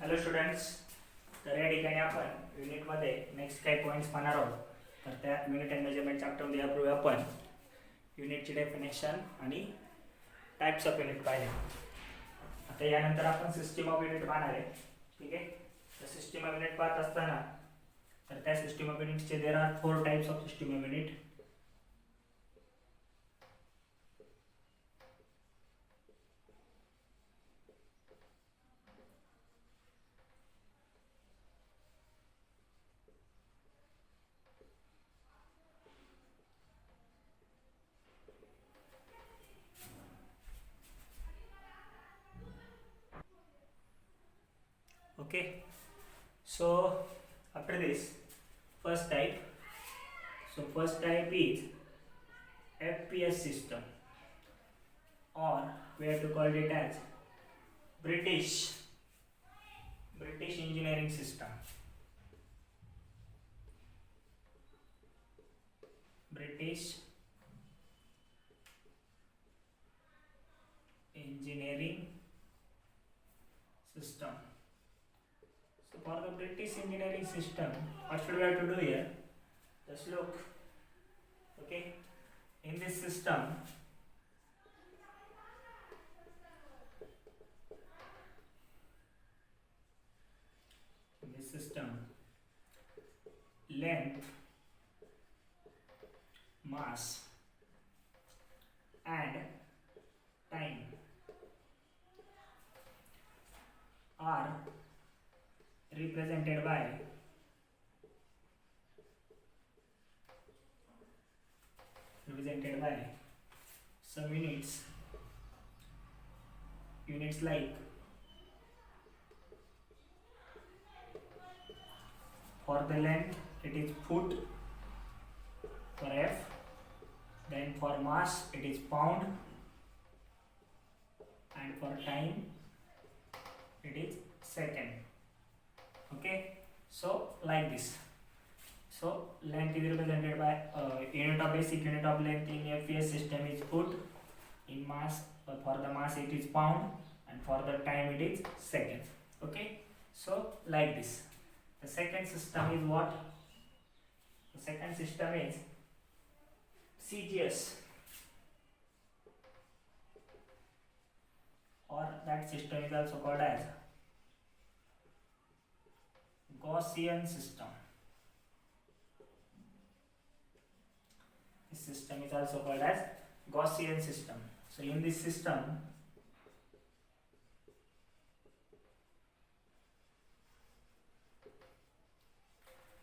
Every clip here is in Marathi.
हॅलो स्टुडंट्स, तर या ठिकाणी आपण युनिटमध्ये नेक्स्ट काही पॉईंट्स पाहणार आहोत. तर त्या युनिट अँड मेजरमेंट चॅप्टरमध्ये यापूर्वी आपण युनिटची डेफिनेशन आणि टाइप्स ऑफ युनिट पाहिले. आता यानंतर आपण सिस्टीम ऑफ युनिट पाहणार आहे. ठीक आहे. तर सिस्टीम ऑफ युनिट पाहत असताना तर त्या सिस्टीम ऑफ युनिटचे there are 4 types of system of unit. Okay, so after this first type, so first type is FPS system, or we have to call it as British engineering system. British engineering system. So for the British engineering system, what should we have to do here? Just look. Okay, in this system, length, mass, and time are represented by some units like for the length it is foot for F, then for mass it is pound, and for time it is second. Okay, so like this. So length is represented by basic unit of length in FPS system is foot, in mass for the mass it is pound, and for the time it is second. Okay, so like this. The second system is what? The second system is CGS, or that system is also called as Gaussian system. This system is also called as Gaussian system. So in this system,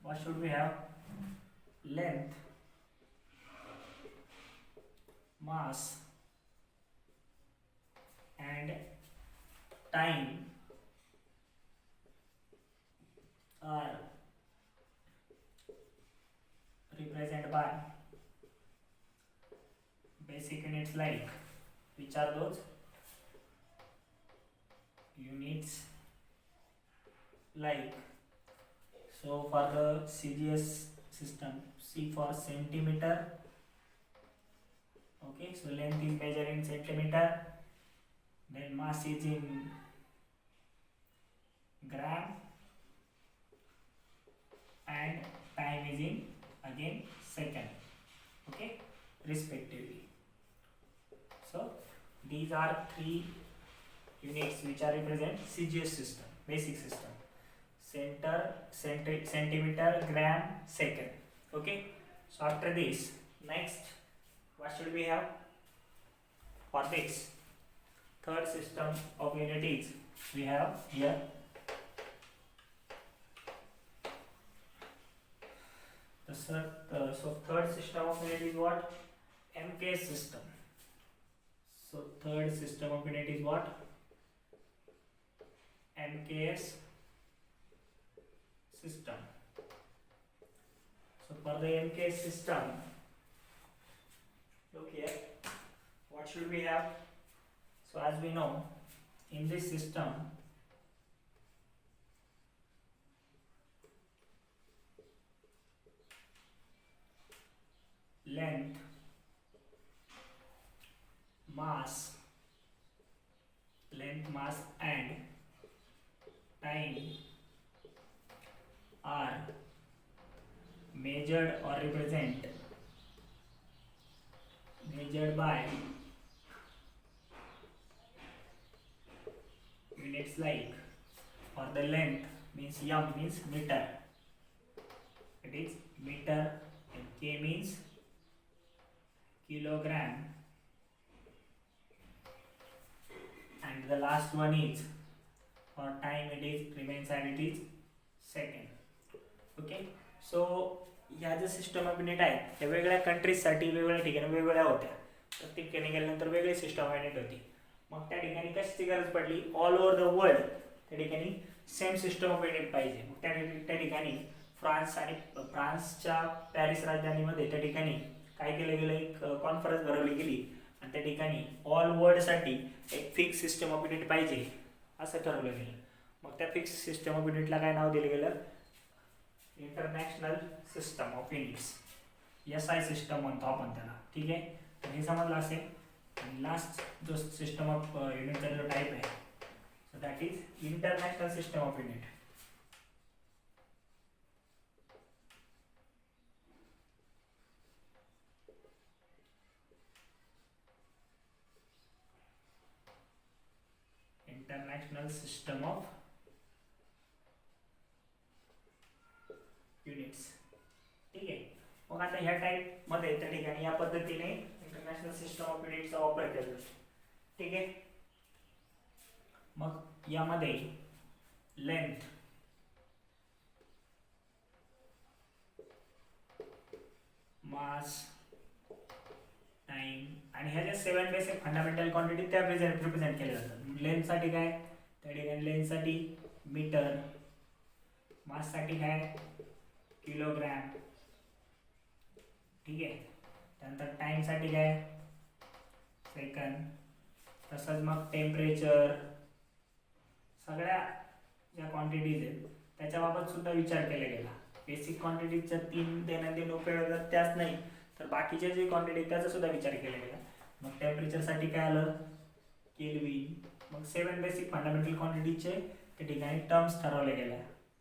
what should we have? Length, mass, and time are represented by basic units like, which are those units like, so for the CGS system, C for centimeter. Okay, so length is measured in centimeter, then mass is in gram, and time is in again second. Okay, respectively. So these are 3 units which are represent CGS system, basic system: centimeter, gram, second. Okay, so after this, next what should we have? For this third system of units we have here so third system of unit is what? MKS system. So third system of unit is what? MKS system. So for the MKS system, look here, what should we have? So as we know, in this system, length, mass, and time are measured or measured by units like, for the length means m means meter, it is meter, and k means kilogram, and the last one is for time, it is remains and it is second. Okay, so ह्या ज्या सिस्टम ऑफ युनिट आहेत त्या वेगळ्या कंट्रीजसाठी वेगवेगळ्या ठिकाणी वेगवेगळ्या होत्या. प्रत्येक ठिकाणी गेल्यानंतर वेगळी सिस्टम ऑफ युनिट होती. मग त्या ठिकाणी कशाची गरज पडली, ऑल ओव्हर द वर्ल्ड त्या ठिकाणी सेम सिस्टम ऑफ युनिट पाहिजे. मग त्या ठिकाणी फ्रान्सच्या पॅरिस राजधानीमध्ये त्या ठिकाणी काय केलं गेलं, एक कॉन्फरन्स भरवली गेली आणि त्या ठिकाणी ऑल वर्ल्डसाठी एक फिक्स सिस्टम ऑफ युनिट पाहिजे असं ठरवलं गेलं. मग त्या फिक्स सिस्टम ऑफ युनिटला काय नाव दिलं गेलं, international system of units, SI system म्हणतो आपण त्याला. ठीक आहे, तर हे समजलं असेल. आणि लास्ट जो सिस्टम ऑफ युनिटचा जो टाईप आहे, so that is international system of unit. International system of units. ठीक आहे, मग आता ह्या टाईप मध्ये त्या ठिकाणी या पद्धतीने इंटरनॅशनल सिस्टम ऑफ युनिटचा वापर केला. ठीक आहे, मग यामध्ये लेंथ, मास, टाइम आणि ह्या ज्या 7 बेसिक फंडामेंटल क्वांटिटी त्या रिप्रेझेंट केल्या जातात. लेंथ साठी काय, त्या ठिकाणी लेंथ साठी मीटर, मास साठी काय किलोग्रॅम. ठीक आहे, त्यानंतर टाइम साठी काय सेकंद, तसंच मग टेम्परेचर, सगळ्या ज्या क्वांटिटीज आहेत त्याच्याबाबत सुद्धा विचार केला गेला. बेसिक क्वांटिटीजच्या 3 दैनंदिन उपयोग त्याच नाही तर बाकीच्या जे क्वांटिटी त्याचा सुद्धा विचार केला गेला. मग टेम्परेचरसाठी काय आलं केल्विन. मग 7 बेसिक फंडामेंटल क्वांटिटीचे त्या ठिकाणी टर्म्स ठरवले गेल्या,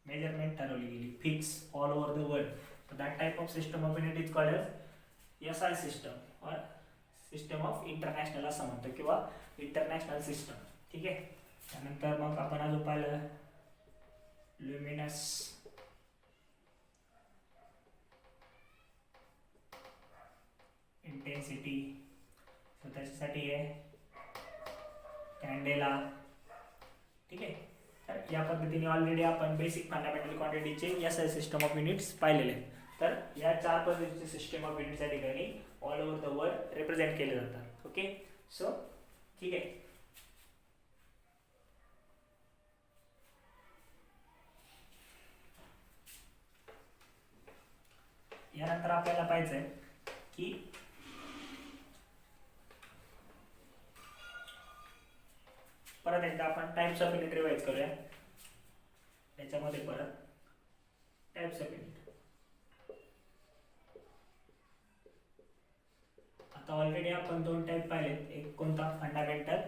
मेजरमेंट ठरवली गेली, fix all over the world. So that type of system of unit is called as SI system और सिस्टम ऑफ इंटरनॅशनल असं म्हणतो किंवा इंटरनॅशनल सिस्टम. ठीक आहे, त्यानंतर मग आपण अजून पाहिलं ल्युमिनस इंटेन्सिटी, सो त्याच्यासाठी आहे कॅन्डेला. ठीक आहे, तर या पद्धतीने ऑलरेडी आपण बेसिक फंडामेंटल क्वांटिटीचे SI सिस्टम ऑफ युनिट्स पाहिलेले आहेत. तर या 4 पद्धतीचे सिस्टम ऑफ युनिट्सच्या ठिकाणी all over the world represent केले जातात. ओके, सो ठीक आहे. यानंतर आपल्याला पाहिजे आहे की परत एकदा आपण टाइप्स ऑफ युनिट रिवाइज करूया. त्याच्यामध्ये परत टाइप्स ऑफ युनिट, आता ऑलरेडी आपण 2 टाइप पाहिलेत, एक कोणता फंडामेंटल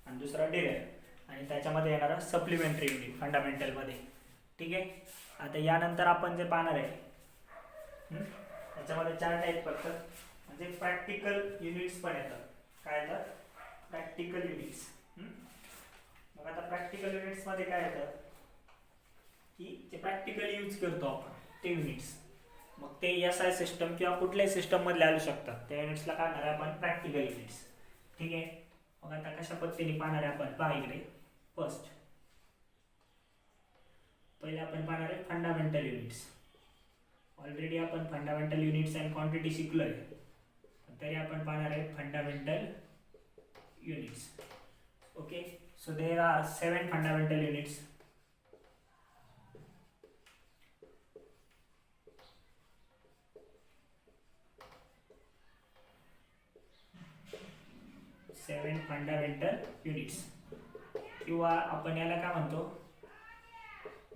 आणि दुसरा डिराइव्ह, आणि त्याच्यामध्ये येणारा सप्लिमेंटरी युनिट फंडामेंटल मध्ये. ठीक आहे, आता यानंतर आपण जे पाहणार आहे त्याच्यामध्ये 4 टाइप पडतात, म्हणजे प्रॅक्टिकल युनिट्स पण येतात. काय येतात प्रॅक्टिकल युनिट्स. मग आता प्रॅक्टिकल युनिट्स मध्ये काय येतं की जे प्रॅक्टिकली यूज करतो आपण ते युनिट्स, मग ते SI सिस्टम किंवा कुठल्याही सिस्टम मध्ये आलू शकतात. त्या युनिट्सला काय करणार आहे आपण प्रॅक्टिकल युनिट्स. ठीक आहे, मग आता कशा पद्धतीने पाहणार आहे आपण, पहा इकडे. फर्स्ट पहिले आपण पाहणार आहे फंडामेंटल युनिट्स. ऑलरेडी आपण फंडामेंटल युनिट्स अँड क्वांटिटी शिकलोय, तरी आपण पाहणार आहे fundamental units. Okay, so there are 7 fundamental units. किंवा आपण याला काय म्हणतो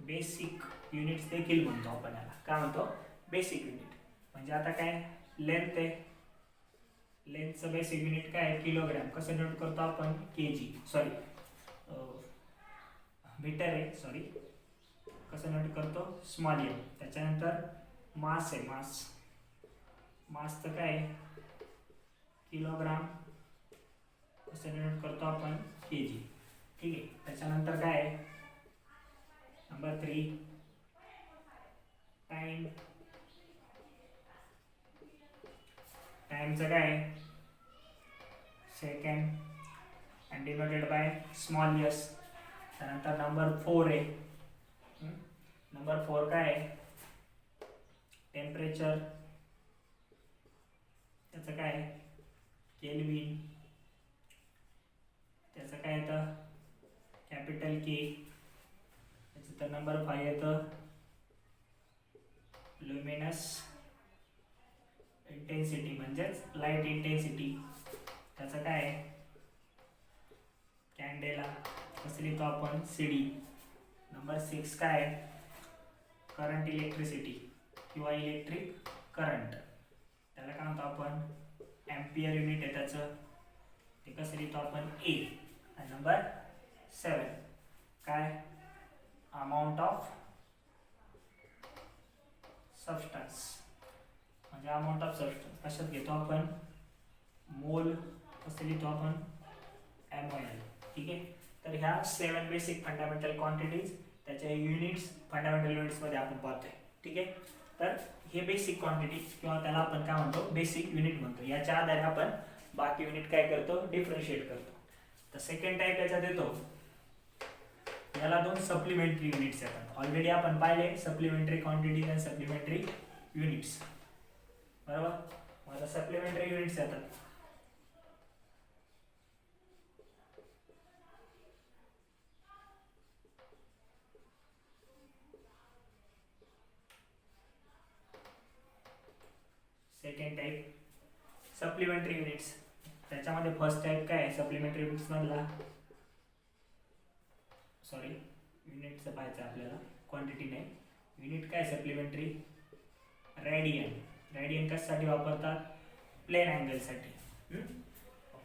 बेसिक युनिट्स देखील म्हणतो. आपण याला काय म्हणतो बेसिक युनिट. म्हणजे आता काय लेंथ आहे, लेंथचं बेसिक युनिट काय आहे किलोग्राम. कसं नोट करतो आपण केजी, सॉरी मीटर आहे, सॉरी कसं नोट करतो, स्मॉल एम. त्याच्यानंतर मास आहे, मासचं काय किलोग्राम, कसं नोट करतो आपण केजी. ठीक आहे. त्याच्यानंतर काय नंबर 3 टाइम. टाइमचं काय second and denoted by small s. त्यानंतर नंबर 4 आहे. नंबर 4 काय आहे टेम्परेचर, त्याचं काय केल्विन. त्याचं काय येतं कॅपिटल के. त्याचं नंबर 5 येतं लुमिनस इंटेन्सिटी म्हणजेच लाईट इंटेन्सिटी. त्याचं काय कॅन्डेला, कसं लिहितो आपण सीडी. नंबर 6 काय करंट इलेक्ट्रिसिटी किंवा इलेक्ट्रिक करंट, त्याला काय म्हणतो आपण एम्पियर युनिट आहे त्याचं, ते कसं लिहितो आपण ए. आणि नंबर 7 काय अमाऊंट ऑफ सबस्टन्स, म्हणजे अमाऊंट ऑफ सबस्टन्स कशात घेतो आपण मोल, कसं लिहितो आपण MOL. ठीक आहे. तर ह्या 7 बेसिक फंडामेंटल क्वांटिटीज, त्याच्या युनिट्स फंडामेंटल युनिट्समध्ये आपण पाहतोय. ठीक आहे. तर हे बेसिक क्वांटिटी किंवा त्याला आपण काय म्हणतो बेसिक युनिट म्हणतो. याच्या आधारे आपण बाकी युनिट काय करतो डिफरन्शिएट करतो. तर सेकंड टाइप याच्यात येतो, याला 2 सप्लिमेंटरी युनिट्स येतात. ऑलरेडी आपण पाहिले सप्लिमेंटरी क्वांटिटीज आणि सप्लिमेंटरी युनिट्स, बरोबर. मग सप्लिमेंटरी युनिट्स येतात. Second type supplementary units. त्याच्यामध्ये फर्स्ट टाइप काय सप्लिमेंटरी युनिट्स मधला, सॉरी युनिटचं पाहायचं आपल्याला, क्वांटिटी नाही. युनिट काय सप्लिमेंटरी रेडियन. रेडियन कशासाठी वापरतात प्लेन अँगलसाठी.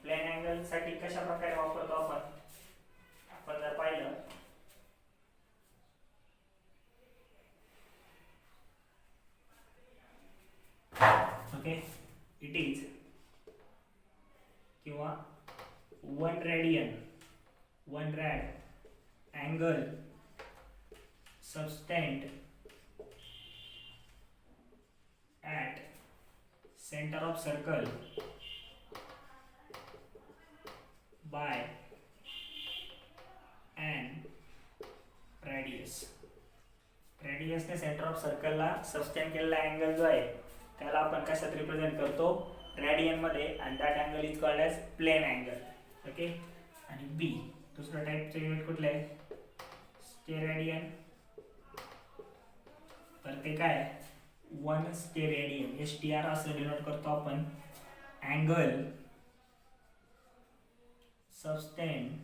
प्लेन अँगलसाठी कशा प्रकारे वापरतो आपण जर पाहिलं ओके, इट इज किंवा 1 radian 1 rad angle subtend at center of circle by an radius. Radius ने सेंटर ऑफ सर्कल ला सस्टेन केलेला अँगल जो आहे त्याला आपण कशात रिप्रेझेंट करतो रेडियन मध्ये, आणि that angle is called as plane angle. Okay. आणि बी दुसरा टाइपचे युनिट कुठले आहे स्टेरेडियन. तर ते काय 1 स्टेरेडियन STR असं डिनोट करतो आपण angle sustain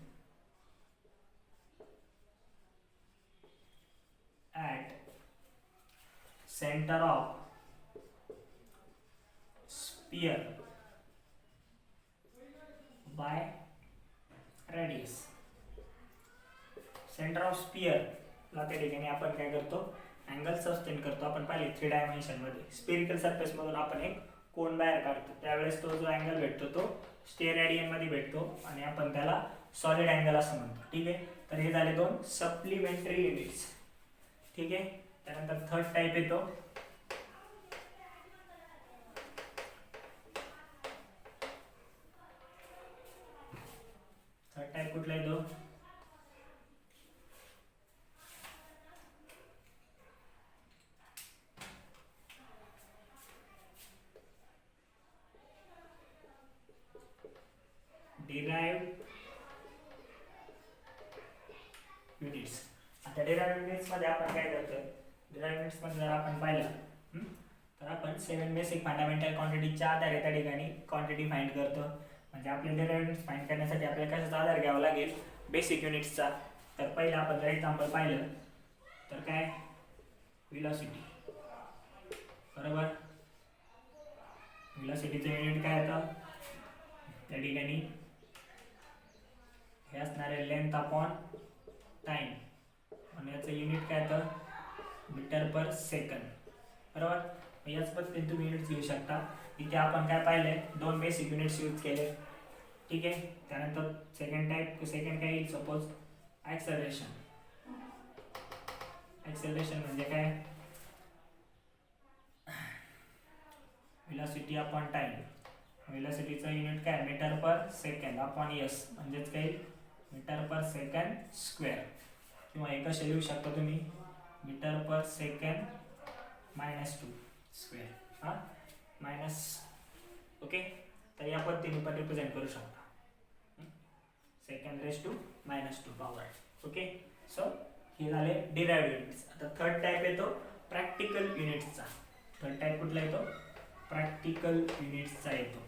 at center of sphere by radius. Centre of sphere ला त्या ठिकाणी आपण काय करतो अँगल सस्टेन करतो. आपण पाहिले 3 डायमेन्शन मध्ये स्फेरिकल सरफेस मधून आपण एक कोन बाहेर काढतो, त्यावेळेस तो जो अँगल भेटतो तो स्टेरेडियन मध्ये भेटतो आणि आपण त्याला सॉलिड अँगल असं म्हणतो. ठीक आहे. तर हे झाले 2 सप्लिमेंटरी युनिट्स. ठीक आहे. त्यानंतर थर्ड टाइप येतो कुठला येतो डिराइव्ड युनिट्स. आता डिराइव्ड युनिट्स मध्ये आपण काय करतो डिराइव्ड युनिट्स मध्ये जर आपण पाहिलं तर आपण 7 बेसिक फंडामेंटल क्वांटिटीच्या आधारे त्या ठिकाणी क्वांटिटी फाइंड करतो. म्हणजे आपले डिराइव्ड युनिट्स फाइंड करण्यासाठी आपल्याला कशाचा आधार घ्यावा लागेल बेसिक युनिट्सचा. तर पहिलं आपण जर एक्झाम्पल पाहिलं तर काय व्हेलॉसिटी, बरोबर. व्हेलॉसिटीचं युनिट काय येतं त्या ठिकाणी हे असणारे लेंथ अपॉन टाइम, आणि याचं युनिट काय येतं मीटर पर सेकंद, बरोबर. याच पद्धतीने तुम्ही युनिट्स घेऊ शकता. इथे आपण काय पाहिलंय, 2 बेसिक युनिट्स यूज केले, ठीक आहे. त्यानंतर सेकंड काय येईल, सपोज ॲक्सेलरेशन. ॲक्सेलरेशन म्हणजे काय, व्हेलॉसिटी अपॉन टाइम. व्हेलॉसिटीचं युनिट काय, metre per second upon S, म्हणजेच काय, मीटर पर सेकंड स्क्वेअर. किंवा हे कसे लिहू शकता तुम्ही, मीटर पर सेकंड -2 स्क्वेअर, हां मायनस. ओके, तर या पद्धतीने पण रिप्रेझेंट करू शकता, second raise to -2 power. Okay, so हे झाले डिराइव्ड युनिट्स. आता थर्ड टाइप येतो प्रॅक्टिकल युनिट्सचा. थर्ड टाइप कुठला येतो, प्रॅक्टिकल युनिट्सचा येतो.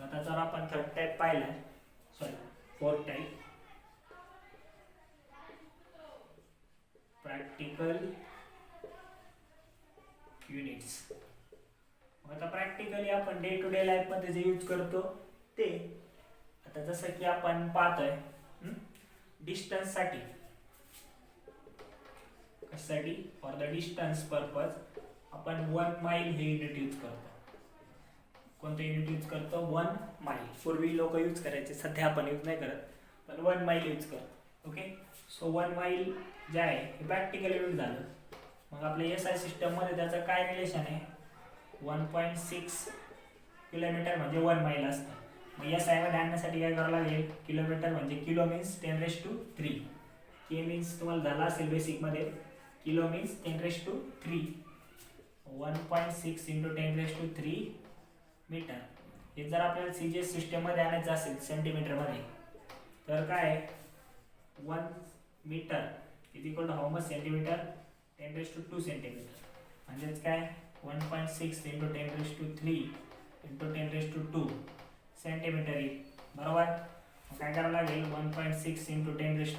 आता जर आपण थर्ड टाइप पाहिला, sorry fourth type, practical units. आता प्रॅक्टिकली आपण डे टू डे लाईफ मध्ये जे यूज करतो ते, आता जसं की आपण पाहतोय डिस्टन्स साठी, कशासाठी, फॉर द डिस्टन्स पर्पज आपण 1 माइल हे युनिट यूज करतो. कोणतं युनिट यूज करतो, 1 माइल. पूर्वी लोक यूज करायचे, सध्या आपण यूज नाही करत, पण 1 माइल यूज करतो. ओके, सो 1 माइल जे आहे हे प्रॅक्टिकल युनिट झालं. मग आपल्या SI सिस्टम मध्ये त्याचं काय रिलेशन आहे, 1.6 किलोमीटर म्हणजे 1 माइल असतं. मग SI मध्ये आणण्यासाठी काय करावं लागेल, किलोमीटर म्हणजे किलो मीन्स 10⁻³ के मीन्स तुम्हाला झाला असेल बेसिक मध्ये, किलो मीन्स 10⁻³, 1.6 × 10⁻³ मीटर. हे जर आपल्याला CGS सिस्टम मध्ये आणायचं असेल सेंटीमीटर मध्ये, तर काय 1 metre is equal to how much centimetre, 10⁻² centimetre. म्हणजेच काय 1.6 × 10⁻³ × 10⁻² सेंटीमीटर येईल, बरोबर. काय करावं लागेल, 1.6 × 10⁻²,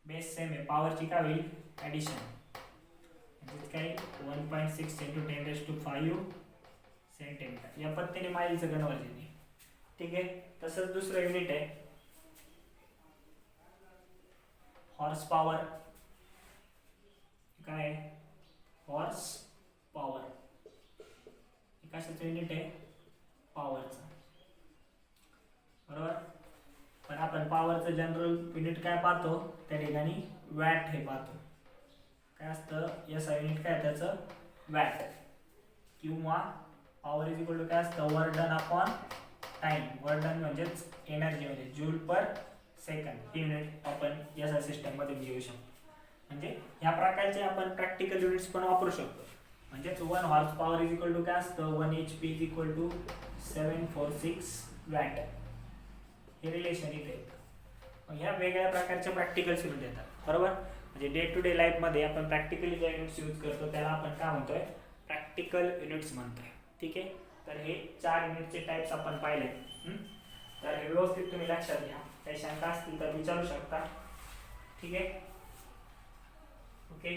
बेस सेम आहे, पॉवरची काय होईल, ॲडिशन. म्हणजेच काय 1.6 × 10⁻⁵ सेंटीमीटर. या पद्धतीने माईलचं कन्वर्जन आहे, ठीक आहे. तसंच दुसरं युनिट आहे हॉर्स पॉवर. काय, हॉर्स पॉवर. कशाचं युनिट आहे, पॉवरचं, बरोबर. पण आपण पॉवरचं जनरल युनिट काय पाहतो, त्या ठिकाणी वॅट हे पाहतो. काय असतं, SI युनिट काय त्याचं, वॅट. किंवा पॉवर इज इक्वल टू काय असतं, work done upon time. Work done म्हणजेच एनर्जी, म्हणजे जूल पर सेकंड. युनिट आपण SI सिस्टम मध्ये घेऊ शकतो. म्हणजे या प्रकारचे आपण प्रॅक्टिकल युनिट्स पण वापरू शकतो. म्हणजेच 1 horse power is equal to काय असतं, 1 HP is equal to 746 watt. हे रिलेशन इथे येतं. ह्या वेगळ्या प्रकारच्या प्रॅक्टिकल युनिट येतात, बरोबर. म्हणजे डे टू डे लाईफ मध्ये आपण प्रॅक्टिकली जे युनिट्स यूज करतो त्याला आपण काय म्हणतोय, प्रॅक्टिकल युनिट्स म्हणतोय, ठीक आहे. तर हे 4 युनिटचे टाइप्स आपण पाहिले. तर हे व्यवस्थित तुम्ही लक्षात घ्या. काही शंका असतील तर विचारू शकता, ठीक आहे. Okay,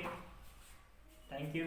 thank you.